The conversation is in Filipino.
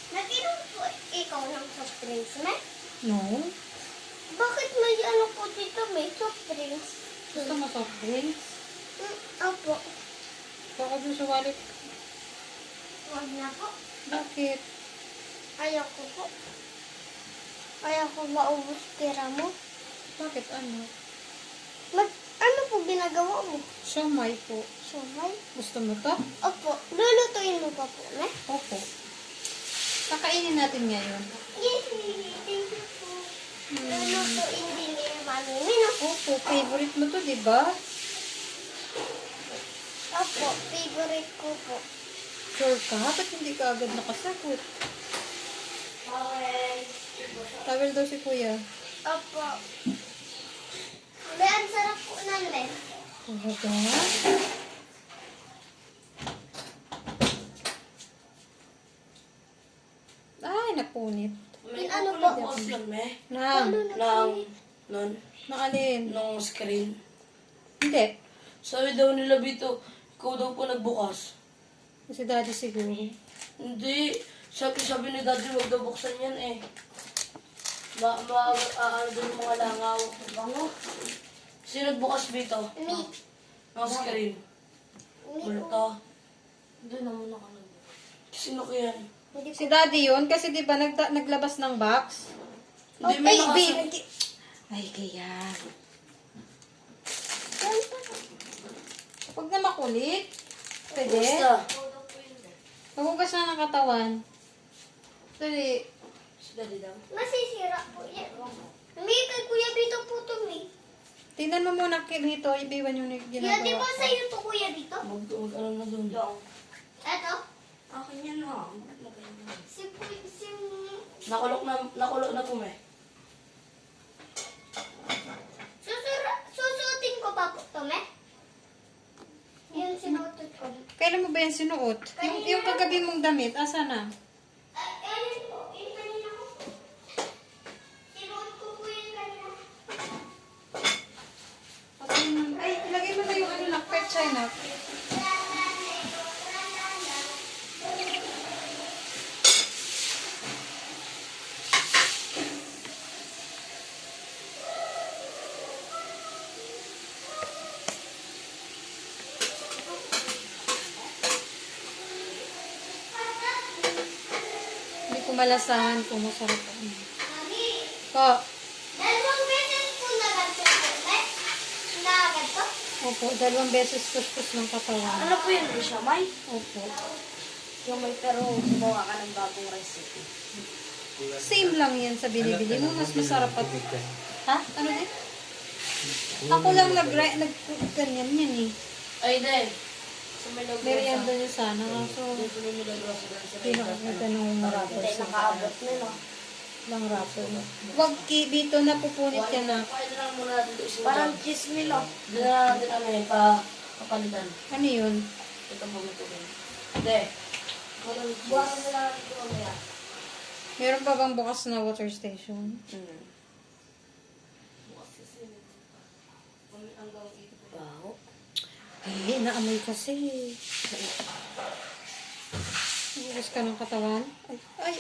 Nag-inom po ikaw ng soft drinks, May? No. Bakit may ano po dito, may soft drinks? Gusto mo soft drinks? Opo. Baka doon sa wallet. Huwag na po. Bakit? Ayoko po. Ayoko maubos pera mo. Bakit ano? Ano po ginagawa mo? Siomay po. Sumay? Gusto mo to? Opo. Lulutuin mo pa po, May? Opo. Kakainin natin ngayon. Yes, thank you po. Lulutuin din ni Mami Min. Opo, favorite mo to, di ba? Opo, favorite ko po. Sure ka? Ba't hindi ka agad nakasagot? Okay. Tawel daw si kuya. Opo. May ang sarap po ng men. Talaga? Ay, napunit. May Ano ano po? po lang, me? Nang, Nun, nakalin. nung screen. Hindi. Sabi daw nila, Bito, ikaw daw po nagbukas. Si daddy siguro. Hindi. Sabi ni Daddy, wag daw buksan yan eh. Ano doon yung mga langaw. Bango. Sino nagbukas, Bito? Me. Ng screen. Me po. Multo. Doon na muna ka nagbukas. Sino kaya? Hindi Si daddy yun, kasi di ba naglabas ng box? Hindi, Oh, may ay, nakasabi. babe. Ay, kaya. Huwag na makulit. Pwede? Basta. Magugas na ng katawan. Dali. Si Daddy daw. Masisira po yan. May kay Kuya Bito po ito, May. Tingnan mo muna dito, ibiwan yung Kuya, di ginagawa ba ko. sa'yo to, Kuya Bito? Mag-ano na doon. Eto? Akin yan na. Si Nakulok na po, me. Susuotin ko pa po to, May. Yun, sinuotot ko. Kailan mo ba yan sinuot? Yung kagabi mong damit, asa na? Ayun po, yung kanina ko po. Sinuot ko po yun kanina. Ay, ilagay mo na yung ano na, pet china. Hindi ko malasahan kung masarap ano. Mami, Po, dalawang beses po nagad po, May. Nagad po? opo, 2 beses kuskus ng katawan. Ano po yun? Siya, May? Opo. Yung may pero gumawa ka ng bagong recipe. Same lang yan sa binibili mo, mas masarap pa. Ha? Ano din? Ako lang ganyan yan eh. Ay, din. So, may nagawa Merienda niya sana, kaso Dito may nagawa sa hindi nakakita ng rapper Hindi, sa nakaabot na, no? lang rapper. Wag Bito na pupunit yan na. Pwede lang muna natin ito isulat. Parang chismil, oh. Doon na natin ano eh, papalitan. Ano yun? Ito po ito. Hindi. Buwasan mo lang natin ito mamaya. Meron pa bang bukas na water station? Bukas kasi. Hanggang ito po. Baho. Eh, naamoy kasi. Bukas ka ng katawan. Ay, ay.